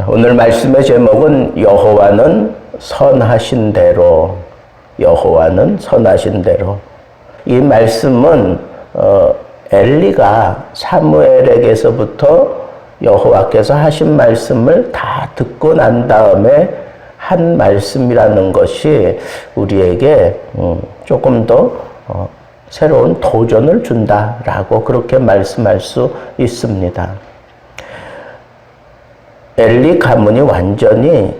오늘 말씀의 제목은 여호와는 선하신 대로, 여호와는 선하신 대로. 이 말씀은 엘리가 사무엘에게서부터 여호와께서 하신 말씀을 다 듣고 난 다음에 한 말씀이라는 것이 우리에게 조금 더 새로운 도전을 준다라고 그렇게 말씀할 수 있습니다. 엘리 가문이 완전히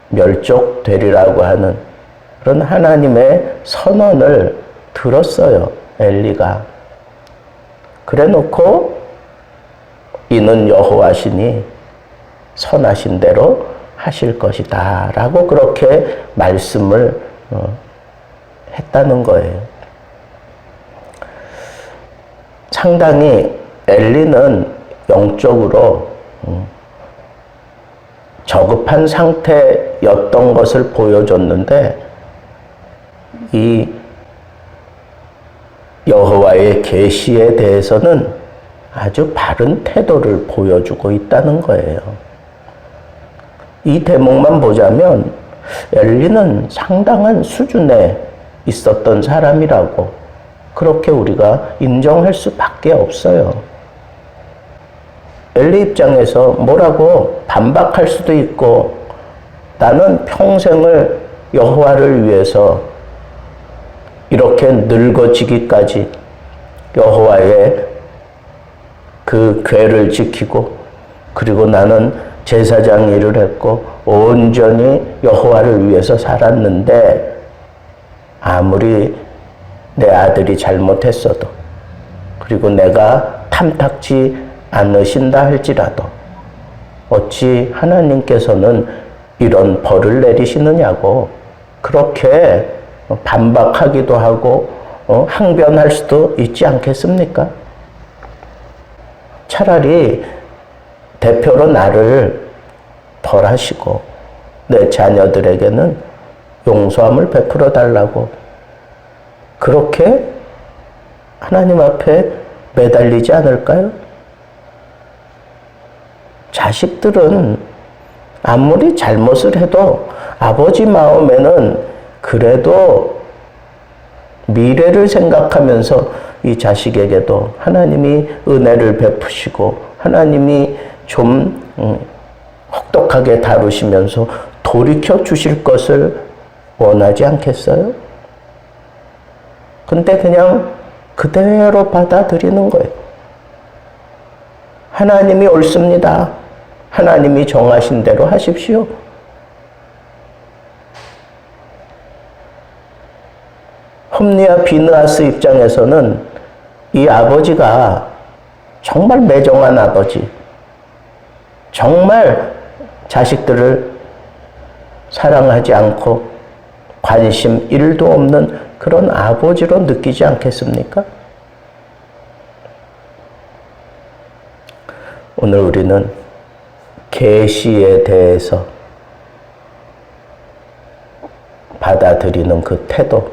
멸족되리라고 하는 그런 하나님의 선언을 들었어요, 엘리가. 그래 놓고 이는 여호와시니 선하신 대로 하실 것이다 라고 그렇게 말씀을 했다는 거예요. 상당히 엘리는 영적으로 저급한 상태였던 것을 보여줬는데 이 여호와의 계시에 대해서는 아주 바른 태도를 보여주고 있다는 거예요. 이 대목만 보자면 엘리는 상당한 수준에 있었던 사람이라고 그렇게 우리가 인정할 수밖에 없어요. 엘리 입장에서 뭐라고 반박할 수도 있고, 나는 평생을 여호와를 위해서 이렇게 늙어지기까지 여호와의 그 궤를 지키고, 그리고 나는 제사장 일을 했고 온전히 여호와를 위해서 살았는데 아무리 내 아들이 잘못했어도, 그리고 내가 탐탁지 않으신다 할지라도 어찌 하나님께서는 이런 벌을 내리시느냐고 그렇게 반박하기도 하고 항변할 수도 있지 않겠습니까? 차라리 대표로 나를 벌하시고 내 자녀들에게는 용서함을 베풀어 달라고 그렇게 하나님 앞에 매달리지 않을까요? 자식들은 아무리 잘못을 해도 아버지 마음에는 그래도 미래를 생각하면서 이 자식에게도 하나님이 은혜를 베푸시고 하나님이 좀 혹독하게 다루시면서 돌이켜 주실 것을 원하지 않겠어요? 근데 그냥 그대로 받아들이는 거예요. 하나님이 옳습니다. 하나님이 정하신 대로 하십시오. 홈리와 비느하스 입장에서는 이 아버지가 정말 매정한 아버지, 정말 자식들을 사랑하지 않고 관심 1도 없는 그런 아버지로 느끼지 않겠습니까? 오늘 우리는 계시에 대해서 받아들이는 그 태도,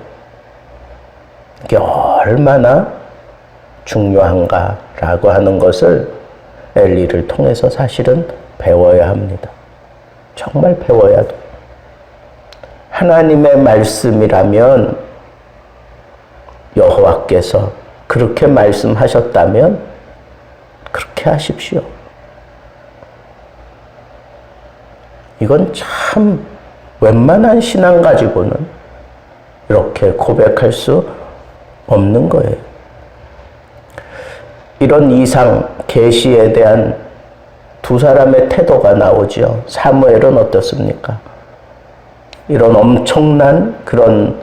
이게 얼마나 중요한가라고 하는 것을 엘리를 통해서 사실은 배워야 합니다. 정말 배워야 돼. 하나님의 말씀이라면 여호와께서 그렇게 말씀하셨다면 그렇게 하십시오. 이건 참 웬만한 신앙 가지고는 이렇게 고백할 수 없는 거예요. 이런 이상 계시에 대한 두 사람의 태도가 나오죠. 사무엘은 어떻습니까? 이런 엄청난 그런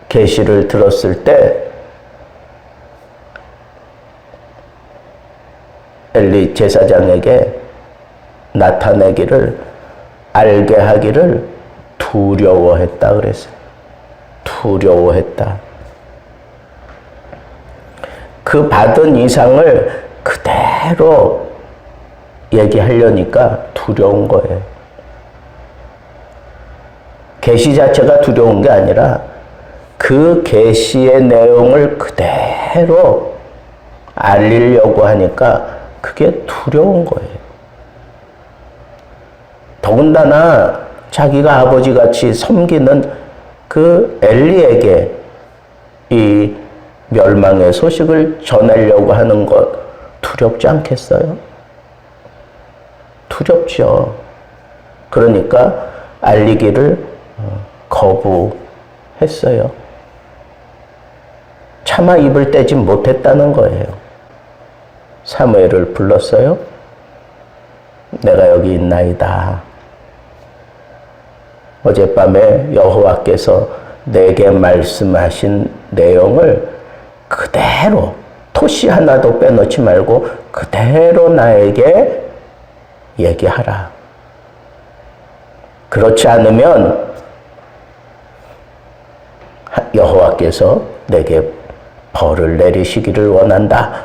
계시를 들었을 때 엘리 제사장에게 나타내기를, 알게 하기를 두려워했다 그랬어요. 두려워했다. 그 받은 이상을 그대로 얘기하려니까 두려운 거예요. 계시 자체가 두려운 게 아니라 그 계시의 내용을 그대로 알리려고 하니까 그게 두려운 거예요. 더군다나 자기가 아버지같이 섬기는 그 엘리에게 이 멸망의 소식을 전하려고 하는 것 두렵지 않겠어요? 두렵죠. 그러니까 알리기를 거부했어요. 차마 입을 떼지 못했다는 거예요. 사무엘을 불렀어요. 내가 여기 있나이다. 어젯밤에 여호와께서 내게 말씀하신 내용을 그대로 토시 하나도 빼놓지 말고 그대로 나에게 얘기하라. 그렇지 않으면 여호와께서 내게 벌을 내리시기를 원한다.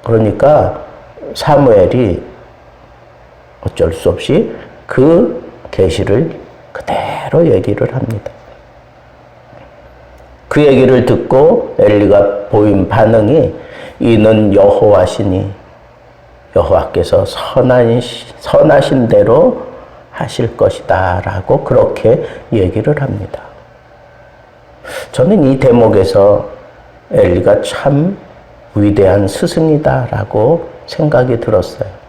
그러니까 사무엘이 어쩔 수 없이 그 계시를 그대로 얘기를 합니다. 그 얘기를 듣고 엘리가 보인 반응이 이는 여호와시니 여호와께서 선하신 대로 하실 것이다 라고 그렇게 얘기를 합니다. 저는 이 대목에서 엘리가 참 위대한 스승이다 라고 생각이 들었어요.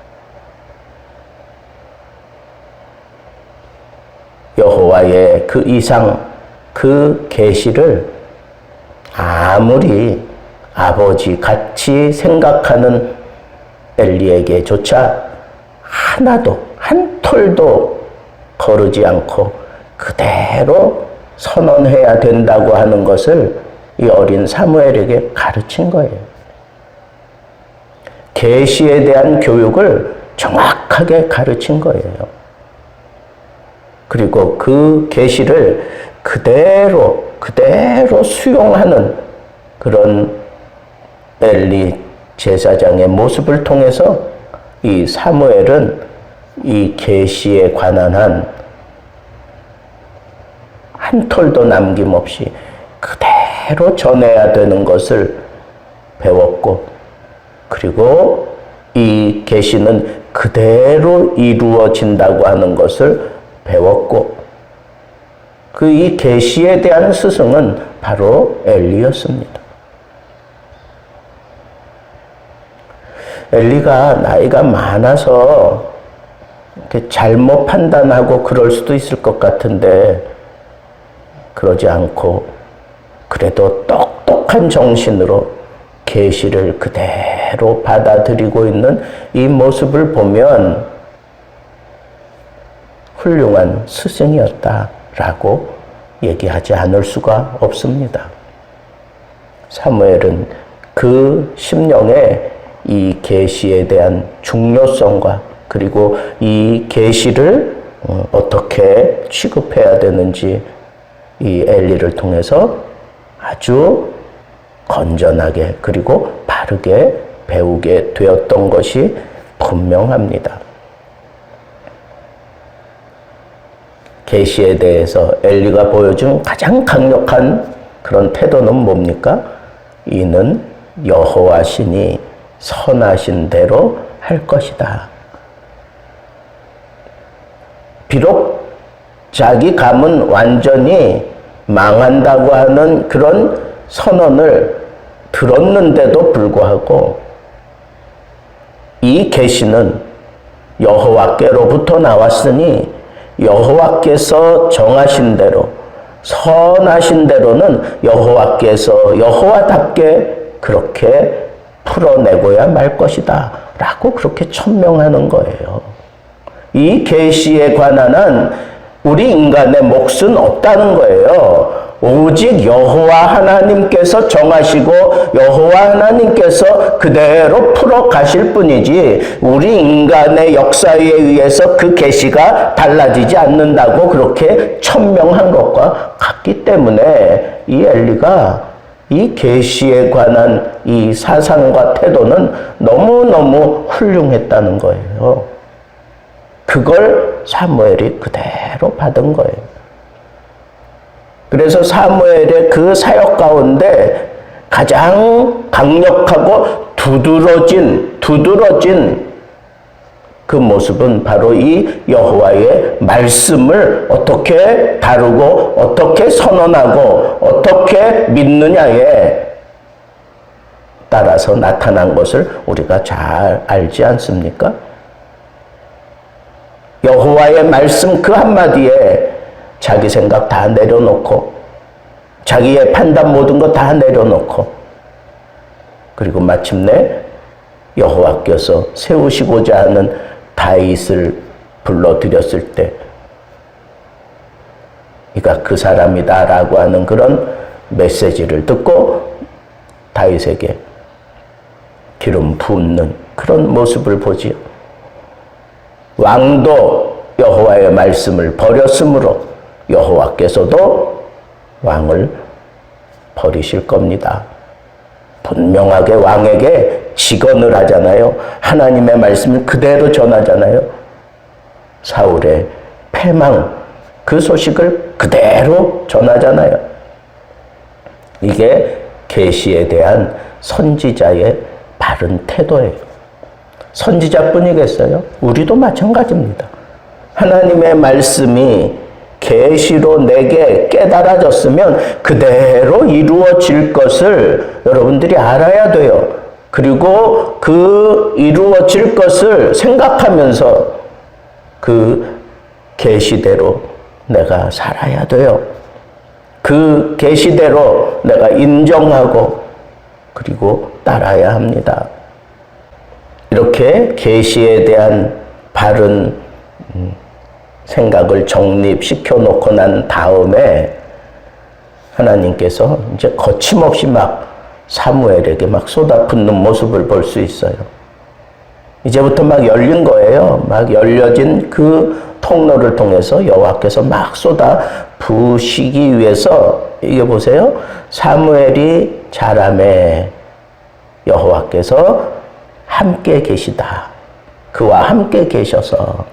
여호와의 그 이상, 그 계시를 아무리 아버지 같이 생각하는 엘리에게조차 하나도, 한 톨도 거르지 않고 그대로 선언해야 된다고 하는 것을 이 어린 사무엘에게 가르친 거예요. 계시에 대한 교육을 정확하게 가르친 거예요. 그리고 그 계시를 그대로 수용하는 그런 엘리 제사장의 모습을 통해서 이 사무엘은 이 계시에 관한 한 톨도 남김없이 그대로 전해야 되는 것을 배웠고, 그리고 이 계시는 그대로 이루어진다고 하는 것을 배웠고, 그 이 계시에 대한 스승은 바로 엘리였습니다. 엘리가 나이가 많아서 이렇게 잘못 판단하고 그럴 수도 있을 것 같은데 그러지 않고 그래도 똑똑한 정신으로 계시를 그대로 받아들이고 있는 이 모습을 보면 훌륭한 스승이었다라고 얘기하지 않을 수가 없습니다. 사무엘은 그 심령에 이 계시에 대한 중요성과 그리고 이 계시를 어떻게 취급해야 되는지 이 엘리를 통해서 아주 건전하게 그리고 바르게 배우게 되었던 것이 분명합니다. 계시에 대해서 엘리가 보여준 가장 강력한 그런 태도는 뭡니까? 이는 여호와 신이 선하신 대로 할 것이다. 비록 자기 감은 완전히 망한다고 하는 그런 선언을 들었는데도 불구하고 이 계시는 여호와께로부터 나왔으니 여호와께서 정하신 대로 선하신 대로는 여호와께서 여호와답게 그렇게 풀어내고야 말 것이다 라고 그렇게 천명하는 거예요. 이 계시에 관한 한 우리 인간의 몫은 없다는 거예요. 오직 여호와 하나님께서 정하시고 여호와 하나님께서 그대로 풀어 가실 뿐이지 우리 인간의 역사에 의해서 그 계시가 달라지지 않는다고 그렇게 천명한 것과 같기 때문에 이 엘리가 이 계시에 관한 이 사상과 태도는 너무너무 훌륭했다는 거예요. 그걸 사무엘이 그대로 받은 거예요. 그래서 사무엘의 그 사역 가운데 가장 강력하고 두드러진 그 모습은 바로 이 여호와의 말씀을 어떻게 다루고 어떻게 선언하고 어떻게 믿느냐에 따라서 나타난 것을 우리가 잘 알지 않습니까? 여호와의 말씀 그 한마디에 자기 생각 다 내려놓고 자기의 판단 모든 거 다 내려놓고 그리고 마침내 여호와께서 세우시고자 하는 다윗을 불러들였을 때 이가 그 사람이다 라고 하는 그런 메시지를 듣고 다윗에게 기름 붓는 그런 모습을 보지요. 왕도 여호와의 말씀을 버렸으므로 여호와께서도 왕을 버리실 겁니다. 분명하게 왕에게 직언을 하잖아요. 하나님의 말씀을 그대로 전하잖아요. 사울의 패망 그 소식을 그대로 전하잖아요. 이게 계시에 대한 선지자의 바른 태도예요. 선지자뿐이겠어요? 우리도 마찬가지입니다. 하나님의 말씀이 계시로 내게 깨달아졌으면 그대로 이루어질 것을 여러분들이 알아야 돼요. 그리고 그 이루어질 것을 생각하면서 그 계시대로 내가 살아야 돼요. 그 계시대로 내가 인정하고 그리고 따라야 합니다. 이렇게 계시에 대한 바른 생각을 정립시켜 놓고 난 다음에 하나님께서 이제 거침없이 막 사무엘에게 막 쏟아붓는 모습을 볼 수 있어요. 이제부터 막 열린 거예요. 막 열려진 그 통로를 통해서 여호와께서 막 쏟아 부으시기 위해서 이게 보세요. 사무엘이 자라매 여호와께서 함께 계시다. 그와 함께 계셔서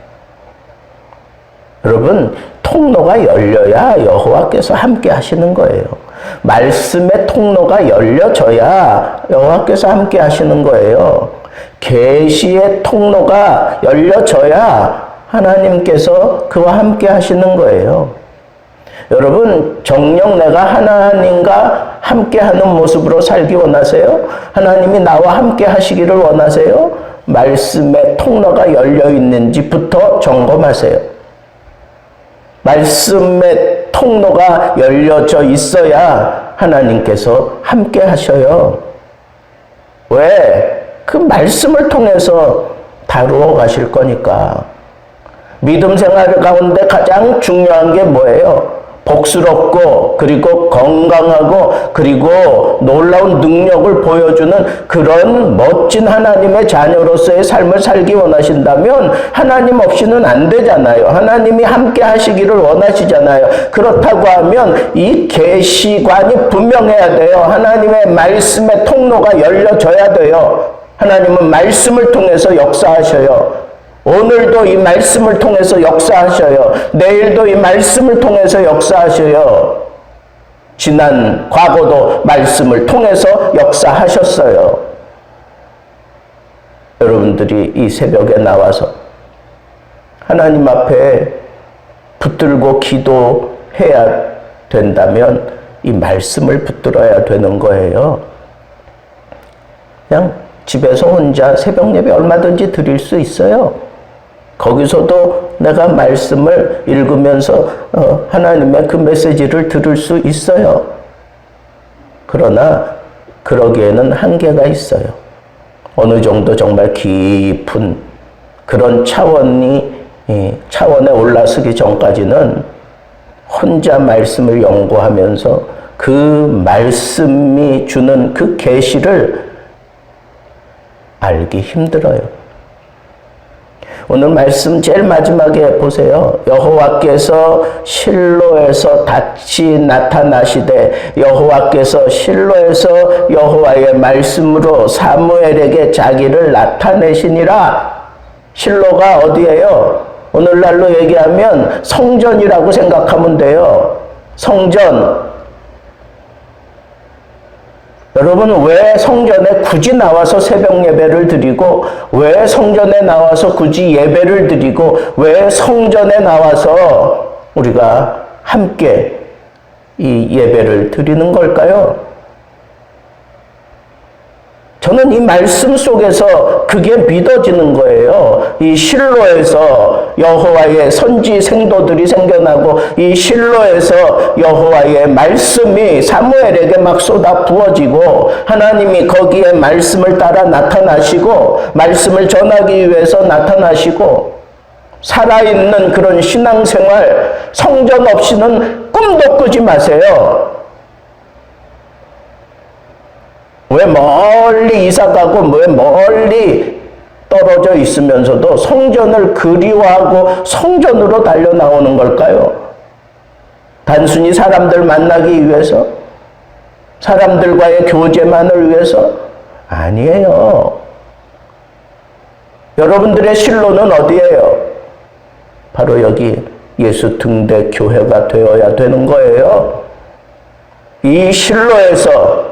여러분 통로가 열려야 여호와께서 함께 하시는 거예요. 말씀의 통로가 열려져야 여호와께서 함께 하시는 거예요. 계시의 통로가 열려져야 하나님께서 그와 함께 하시는 거예요. 여러분 정녕 내가 하나님과 함께하는 모습으로 살기 원하세요? 하나님이 나와 함께 하시기를 원하세요? 말씀의 통로가 열려 있는지부터 점검하세요. 말씀의 통로가 열려져 있어야 하나님께서 함께 하셔요. 왜? 그 말씀을 통해서 다루어 가실 거니까. 믿음 생활 가운데 가장 중요한 게 뭐예요? 복스럽고 그리고 건강하고 그리고 놀라운 능력을 보여주는 그런 멋진 하나님의 자녀로서의 삶을 살기 원하신다면 하나님 없이는 안 되잖아요. 하나님이 함께 하시기를 원하시잖아요. 그렇다고 하면 이 계시관이 분명해야 돼요. 하나님의 말씀의 통로가 열려져야 돼요. 하나님은 말씀을 통해서 역사하셔요. 오늘도 이 말씀을 통해서 역사하셔요. 내일도 이 말씀을 통해서 역사하셔요. 지난 과거도 말씀을 통해서 역사하셨어요. 여러분들이 이 새벽에 나와서 하나님 앞에 붙들고 기도해야 된다면 이 말씀을 붙들어야 되는 거예요. 그냥 집에서 혼자 새벽 예배 얼마든지 드릴 수 있어요. 거기서도 내가 말씀을 읽으면서 하나님의 그 메시지를 들을 수 있어요. 그러나 그러기에는 한계가 있어요. 어느 정도 정말 깊은 그런 차원에 올라서기 전까지는 혼자 말씀을 연구하면서 그 말씀이 주는 그 계시를 알기 힘들어요. 오늘 말씀 제일 마지막에 보세요. 여호와께서 실로에서 다시 나타나시되 여호와께서 실로에서 여호와의 말씀으로 사무엘에게 자기를 나타내시니라. 실로가 어디예요? 오늘날로 얘기하면 성전이라고 생각하면 돼요. 성전. 여러분, 왜 성전에 굳이 나와서 새벽 예배를 드리고, 왜 성전에 나와서 굳이 예배를 드리고, 왜 성전에 나와서 우리가 함께 이 예배를 드리는 걸까요? 저는 이 말씀 속에서 그게 믿어지는 거예요. 이 실로에서 여호와의 선지 생도들이 생겨나고, 이 실로에서 여호와의 말씀이 사무엘에게 막 쏟아 부어지고, 하나님이 거기에 말씀을 따라 나타나시고, 말씀을 전하기 위해서 나타나시고, 살아있는 그런 신앙생활, 성전 없이는 꿈도 꾸지 마세요. 왜 멀리 이사가고 왜 멀리 떨어져 있으면서도 성전을 그리워하고 성전으로 달려 나오는 걸까요? 단순히 사람들 만나기 위해서? 사람들과의 교제만을 위해서? 아니에요. 여러분들의 실로는 어디예요? 바로 여기 예수 등대 교회가 되어야 되는 거예요. 이 실로에서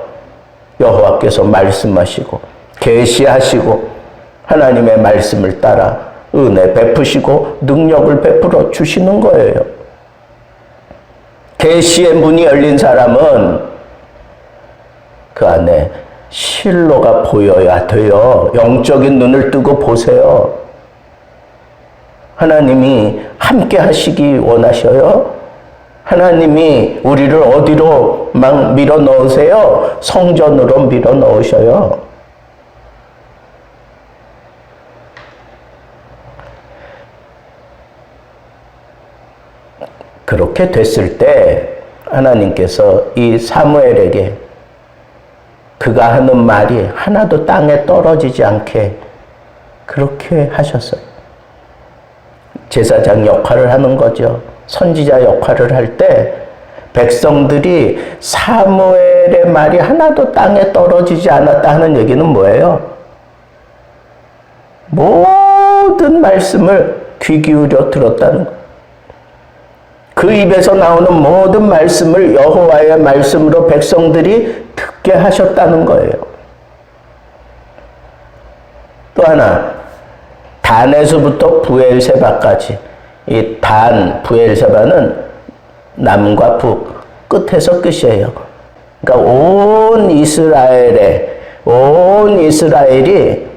여호와께서 말씀하시고 계시하시고 하나님의 말씀을 따라 은혜 베푸시고 능력을 베풀어 주시는 거예요. 계시의 문이 열린 사람은 그 안에 실로가 보여야 돼요. 영적인 눈을 뜨고 보세요. 하나님이 함께 하시기 원하셔요? 하나님이 우리를 어디로 막 밀어 넣으세요? 성전으로 밀어 넣으셔요. 그렇게 됐을 때 하나님께서 이 사무엘에게 그가 하는 말이 하나도 땅에 떨어지지 않게 그렇게 하셨어요. 제사장 역할을 하는 거죠. 선지자 역할을 할 때 백성들이 사무엘의 말이 하나도 땅에 떨어지지 않았다 하는 얘기는 뭐예요? 모든 말씀을 귀 기울여 들었다는 거예요. 그 입에서 나오는 모든 말씀을 여호와의 말씀으로 백성들이 듣게 하셨다는 거예요. 또 하나, 단에서부터 부엘세바까지, 이 단, 부엘세바는 남과 북, 끝에서 끝이에요. 그러니까 온 이스라엘이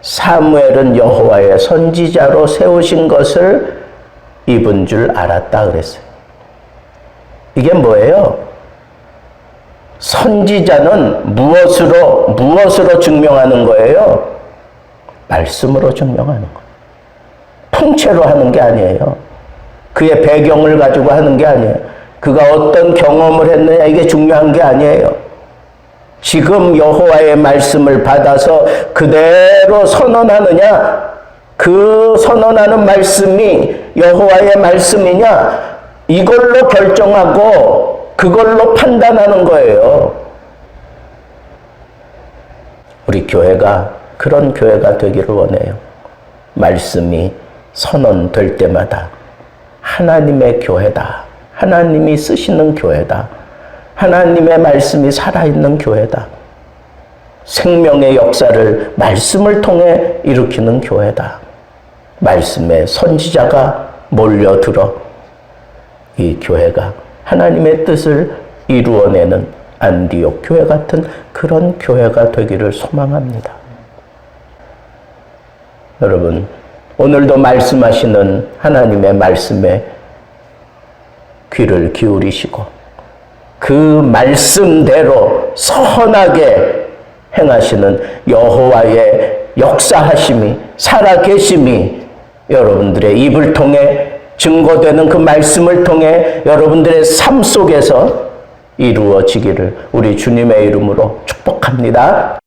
사무엘은 여호와의 선지자로 세우신 것을 입은 줄 알았다 그랬어요. 이게 뭐예요? 선지자는 무엇으로 증명하는 거예요? 말씀으로 증명하는 거예요. 통째로 하는 게 아니에요. 그의 배경을 가지고 하는 게 아니에요. 그가 어떤 경험을 했느냐 이게 중요한 게 아니에요. 지금 여호와의 말씀을 받아서 그대로 선언하느냐, 그 선언하는 말씀이 여호와의 말씀이냐, 이걸로 결정하고 그걸로 판단하는 거예요. 우리 교회가 그런 교회가 되기를 원해요. 말씀이 선언될 때마다 하나님의 교회다. 하나님이 쓰시는 교회다. 하나님의 말씀이 살아있는 교회다. 생명의 역사를 말씀을 통해 일으키는 교회다. 말씀의 선지자가 몰려들어 이 교회가 하나님의 뜻을 이루어내는 안디옥 교회 같은 그런 교회가 되기를 소망합니다. 여러분, 오늘도 말씀하시는 하나님의 말씀에 귀를 기울이시고 그 말씀대로 선하게 행하시는 여호와의 역사하심이, 살아계심이 여러분들의 입을 통해 증거되는 그 말씀을 통해 여러분들의 삶 속에서 이루어지기를 우리 주님의 이름으로 축복합니다.